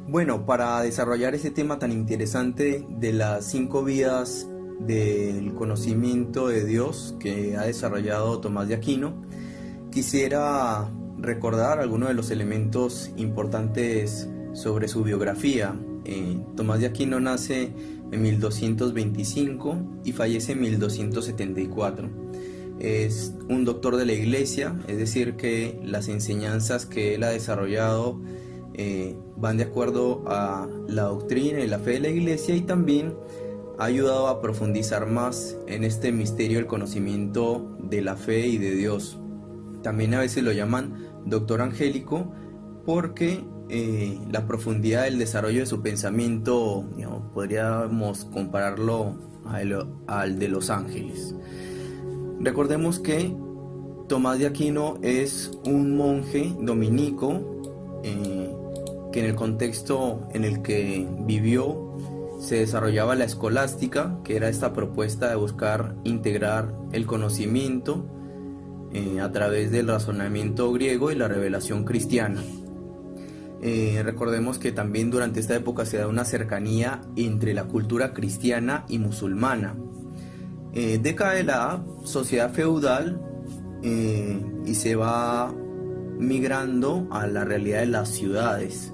Bueno, para desarrollar ese tema tan interesante de las 5 vías del conocimiento de Dios que ha desarrollado Tomás de Aquino, quisiera recordar algunos de los elementos importantes sobre su biografía. Tomás de Aquino nace en 1225 y fallece en 1274. Es un doctor de la Iglesia, es decir, que las enseñanzas que él ha desarrollado van de acuerdo a la doctrina y la fe de la Iglesia, y también ha ayudado a profundizar más en este misterio del conocimiento de la fe y de Dios. También a veces lo llaman doctor angélico porque la profundidad del desarrollo de su pensamiento, digamos, podríamos compararlo al de los ángeles. Recordemos que Tomás de Aquino es un monje dominico que en el contexto en el que vivió se desarrollaba la escolástica, que era esta propuesta de buscar integrar el conocimiento a través del razonamiento griego y la revelación cristiana. Recordemos que también durante esta época se da una cercanía entre la cultura cristiana y musulmana. Decae la sociedad feudal y se va migrando a la realidad de las ciudades.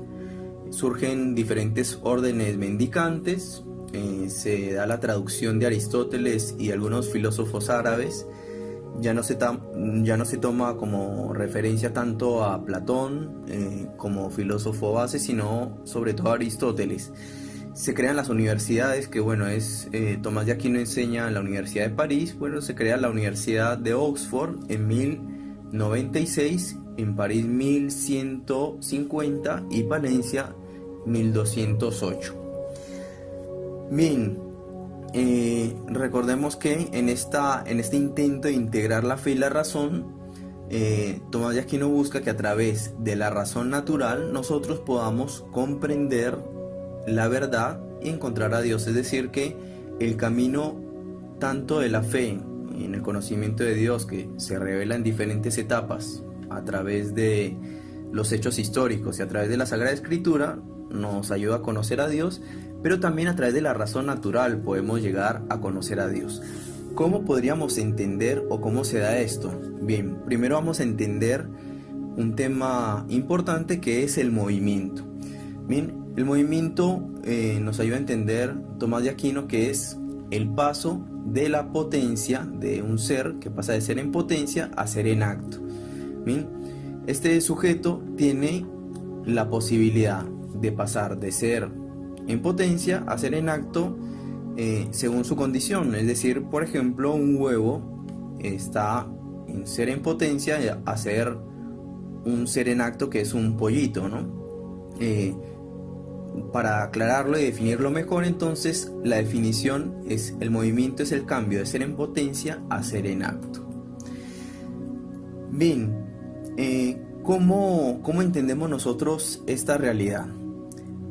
Surgen diferentes órdenes mendicantes, se da la traducción de Aristóteles y algunos filósofos árabes. Ya no se toma como referencia tanto a Platón como filósofo base, sino sobre todo a Aristóteles. Se crean las universidades, que bueno, Tomás de Aquino enseña en la Universidad de París. Bueno, se crea la Universidad de Oxford en 1096, en París 1150 y Valencia 1208. Bien, recordemos que en este intento de integrar la fe y la razón, Tomás de Aquino busca que a través de la razón natural nosotros podamos comprender la verdad y encontrar a Dios. Es decir, que el camino tanto de la fe en el conocimiento de Dios, que se revela en diferentes etapas a través de los hechos históricos y a través de la Sagrada Escritura, nos ayuda a conocer a Dios, pero también a través de la razón natural podemos llegar a conocer a Dios. ¿Cómo podríamos entender o cómo se da esto? Bien, primero vamos a entender un tema importante, que es el movimiento. Bien, el movimiento nos ayuda a entender Tomás de Aquino, que es el paso de la potencia de un ser, que pasa de ser en potencia a ser en acto. Bien, este sujeto tiene la posibilidad de pasar de ser en potencia a ser en acto según su condición. Es decir, por ejemplo, un huevo está en ser en potencia a ser un ser en acto, que es un pollito, ¿no? Para aclararlo y definirlo mejor, entonces la definición es: el movimiento es el cambio de ser en potencia a ser en acto. Bien, ¿cómo entendemos nosotros esta realidad?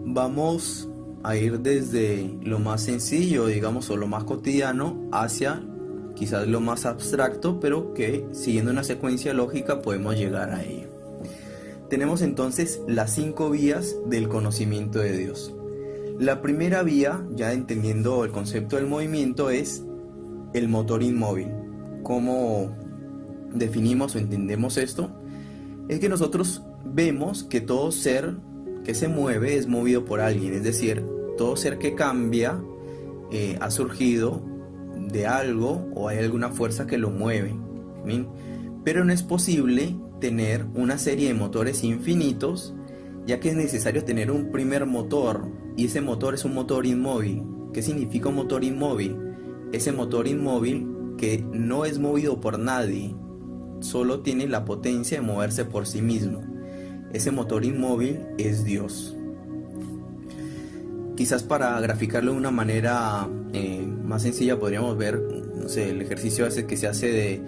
Vamos a ir desde lo más sencillo, digamos, o lo más cotidiano, hacia quizás lo más abstracto, pero que siguiendo una secuencia lógica podemos llegar a ello. Tenemos entonces las 5 vías del conocimiento de Dios. La primera vía, ya entendiendo el concepto del movimiento, es el motor inmóvil. ¿Cómo definimos o entendemos esto? Es que nosotros vemos que todo ser que se mueve es movido por alguien, es decir, todo ser que cambia ha surgido de algo o hay alguna fuerza que lo mueve. ¿Bien? Pero no es posible tener una serie de motores infinitos, ya que es necesario tener un primer motor, y ese motor es un motor inmóvil. ¿Qué significa un motor inmóvil? Ese motor inmóvil que no es movido por nadie, solo tiene la potencia de moverse por sí mismo. Ese motor inmóvil es Dios. Quizás para graficarlo de una manera más sencilla podríamos ver, no sé, el ejercicio que se hace de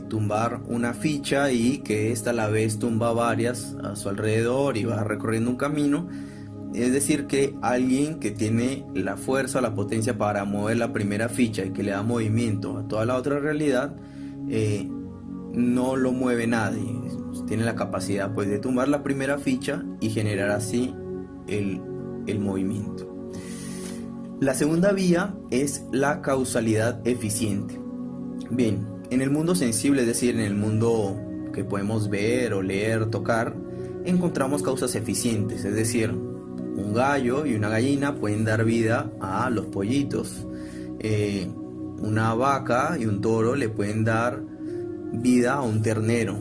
tumbar una ficha y que esta a la vez tumba varias a su alrededor y va recorriendo un camino. Es decir, que alguien que tiene la fuerza, la potencia para mover la primera ficha y que le da movimiento a toda la otra realidad, no lo mueve nadie. Tiene la capacidad, pues, de tumbar la primera ficha y generar así el movimiento. La segunda vía es la causalidad eficiente. Bien, en el mundo sensible, es decir, en el mundo que podemos ver, oler, tocar, encontramos causas eficientes, es decir, un gallo y una gallina pueden dar vida a los pollitos. Una vaca y un toro le pueden dar vida a un ternero.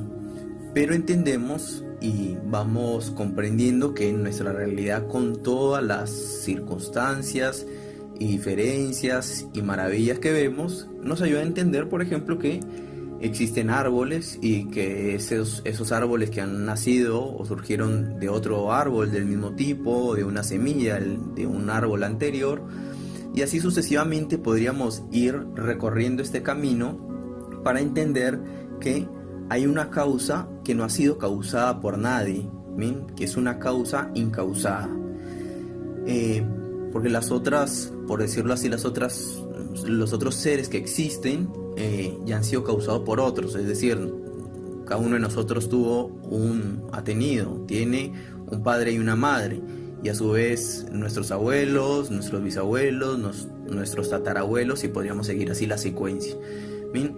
Pero entendemos y vamos comprendiendo que en nuestra realidad, con todas las circunstancias y diferencias y maravillas que vemos, nos ayuda a entender, por ejemplo, que existen árboles y que esos árboles que han nacido o surgieron de otro árbol del mismo tipo, de una semilla de un árbol anterior, y así sucesivamente podríamos ir recorriendo este camino para entender que hay una causa que no ha sido causada por nadie, ¿bien? Que es una causa incausada. Porque las otras, por decirlo así, los otros seres que existen ya han sido causados por otros, es decir, cada uno de nosotros tiene un padre y una madre, y a su vez nuestros abuelos, nuestros bisabuelos, nuestros tatarabuelos, y podríamos seguir así la secuencia. ¿Bien?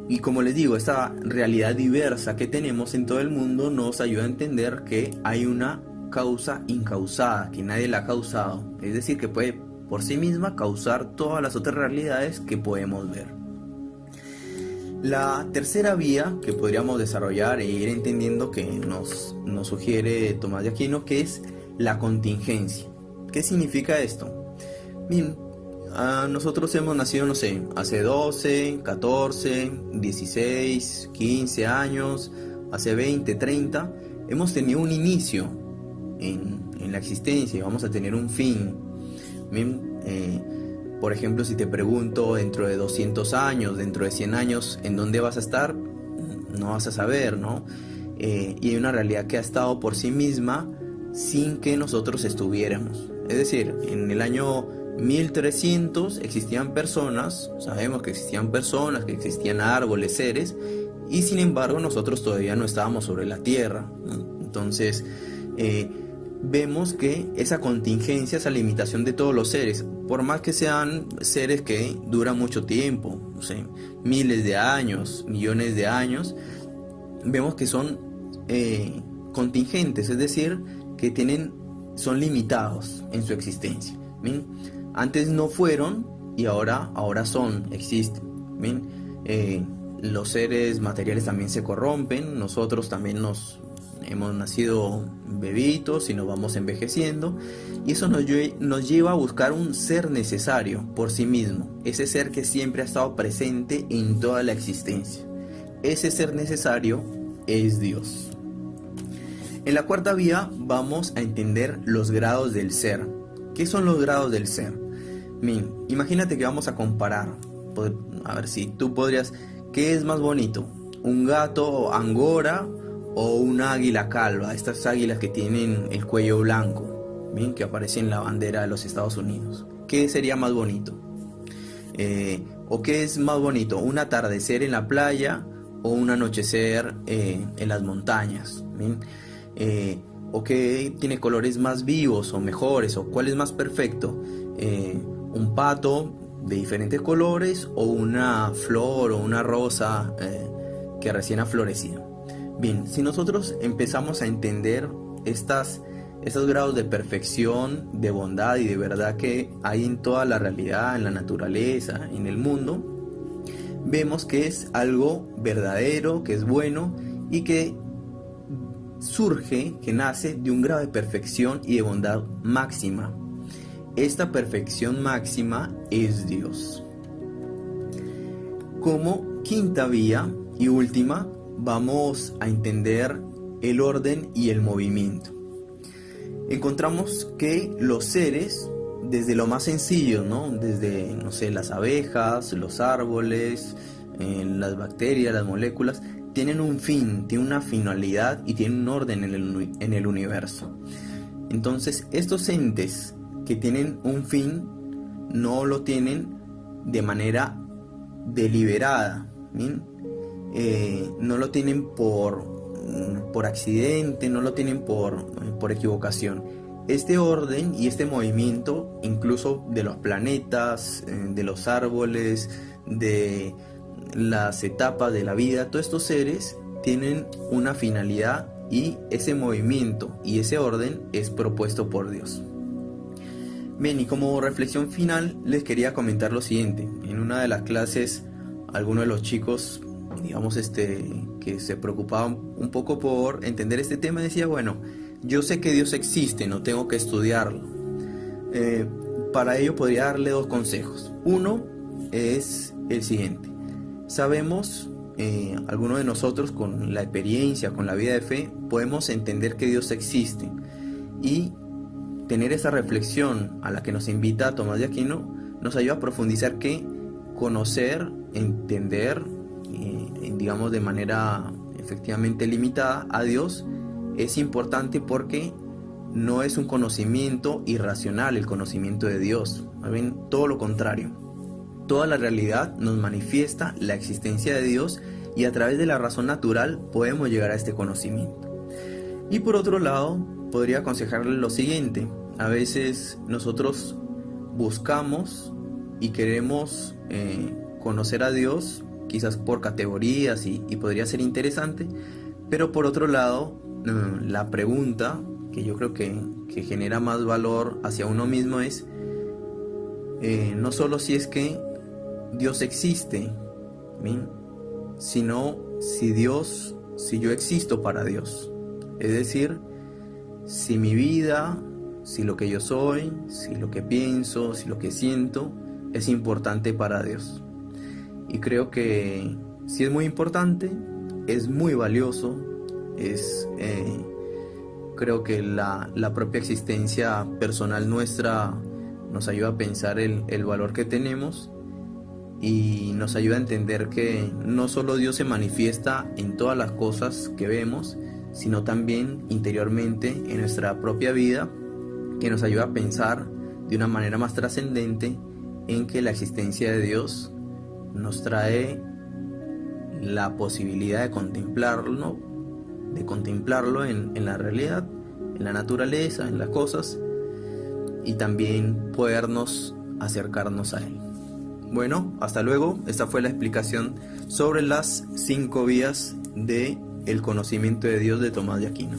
Y como les digo, esta realidad diversa que tenemos en todo el mundo nos ayuda a entender que hay una causa incausada, que nadie la ha causado, es decir, que puede por sí misma causar todas las otras realidades que podemos ver. La tercera vía que podríamos desarrollar e ir entendiendo, que nos sugiere Tomás de Aquino, que es la contingencia. ¿Qué significa esto? Bien, nosotros hemos nacido, no sé, hace 12, 14, 16, 15 años, hace 20, 30, hemos tenido un inicio en la existencia y vamos a tener un fin. Bien, por ejemplo, si te pregunto dentro de 200 años, dentro de 100 años, ¿en dónde vas a estar? No vas a saber, ¿no? Y hay una realidad que ha estado por sí misma sin que nosotros estuviéramos. Es decir, en el año 1300 existían personas, sabemos que existían árboles, seres, y sin embargo nosotros todavía no estábamos sobre la tierra, ¿no? Entonces vemos que esa contingencia, esa limitación de todos los seres, por más que sean seres que duran mucho tiempo, no sé, miles de años, millones de años, vemos que son contingentes, es decir, que son limitados en su existencia. ¿Bien? Antes no fueron y ahora existen. ¿Bien? Los seres materiales también se corrompen, nosotros también hemos nacido bebitos y nos vamos envejeciendo, y eso nos lleva a buscar un ser necesario por sí mismo, ese ser que siempre ha estado presente en toda la existencia. Ese ser necesario es Dios. En la cuarta vía vamos a entender los grados del ser. ¿Qué son los grados del ser? Bien, imagínate que vamos a comparar, a ver si tú podrías, ¿qué es más bonito? ¿Un gato angora o una águila calva? Estas águilas que tienen el cuello blanco, bien, que aparecen en la bandera de los Estados Unidos. ¿Qué sería más bonito? ¿O qué es más bonito? ¿Un atardecer en la playa o un anochecer en las montañas? ¿Bien? ¿O qué tiene colores más vivos o mejores? ¿O cuál es más perfecto? ¿Un pato de diferentes colores o una flor o una rosa que recién ha florecido? Bien, si nosotros empezamos a entender estos grados de perfección, de bondad y de verdad que hay en toda la realidad, en la naturaleza, en el mundo, vemos que es algo verdadero, que es bueno y que que nace de un grado de perfección y de bondad máxima. Esta perfección máxima es Dios. Como quinta vía y última, vamos a entender el orden y el movimiento. Encontramos que los seres, desde lo más sencillo, ¿no? Desde, no sé, las abejas, los árboles, las bacterias, las moléculas, tienen un fin, tienen una finalidad y tienen un orden en el universo. Entonces, estos entes que tienen un fin no lo tienen de manera deliberada, ¿bien? No lo tienen por accidente, no lo tienen por equivocación. este orden y este movimiento, incluso de los planetas, de los árboles, de las etapas de la vida, todos estos seres tienen una finalidad y ese movimiento y ese orden es propuesto por Dios. Bien, y como reflexión final les quería comentar lo siguiente. En una de las clases, algunos de los chicos, digamos, que se preocupaban un poco por entender este tema, decía, bueno, yo sé que Dios existe, no tengo que estudiarlo. Para ello podría darle dos consejos. Uno es el siguiente. Sabemos, algunos de nosotros con la experiencia, con la vida de fe, podemos entender que Dios existe. Y tener esa reflexión a la que nos invita Tomás de Aquino nos ayuda a profundizar que conocer, entender, digamos de manera efectivamente limitada a Dios es importante porque no es un conocimiento irracional el conocimiento de Dios. ¿Ven? Todo lo contrario. Toda la realidad nos manifiesta la existencia de Dios y a través de la razón natural podemos llegar a este conocimiento. Y por otro lado, podría aconsejarle lo siguiente. A veces nosotros buscamos y queremos conocer a Dios, quizás por categorías y podría ser interesante, pero por otro lado, la pregunta que yo creo que genera más valor hacia uno mismo es no solo si es que Dios existe, ¿bien?, sino si yo existo para Dios. Es decir, si mi vida, si lo que yo soy, si lo que pienso, si lo que siento es importante para Dios. Y creo que si es muy importante, es muy valioso, creo que la propia existencia personal nuestra nos ayuda a pensar el valor que tenemos y nos ayuda a entender que no solo Dios se manifiesta en todas las cosas que vemos, sino también interiormente en nuestra propia vida, que nos ayuda a pensar de una manera más trascendente en que la existencia de Dios nos trae la posibilidad de contemplarlo en la realidad, en la naturaleza, en las cosas, y también podernos acercarnos a Él. Bueno, hasta luego. Esta fue la explicación sobre las 5 vías del conocimiento de Dios de Tomás de Aquino.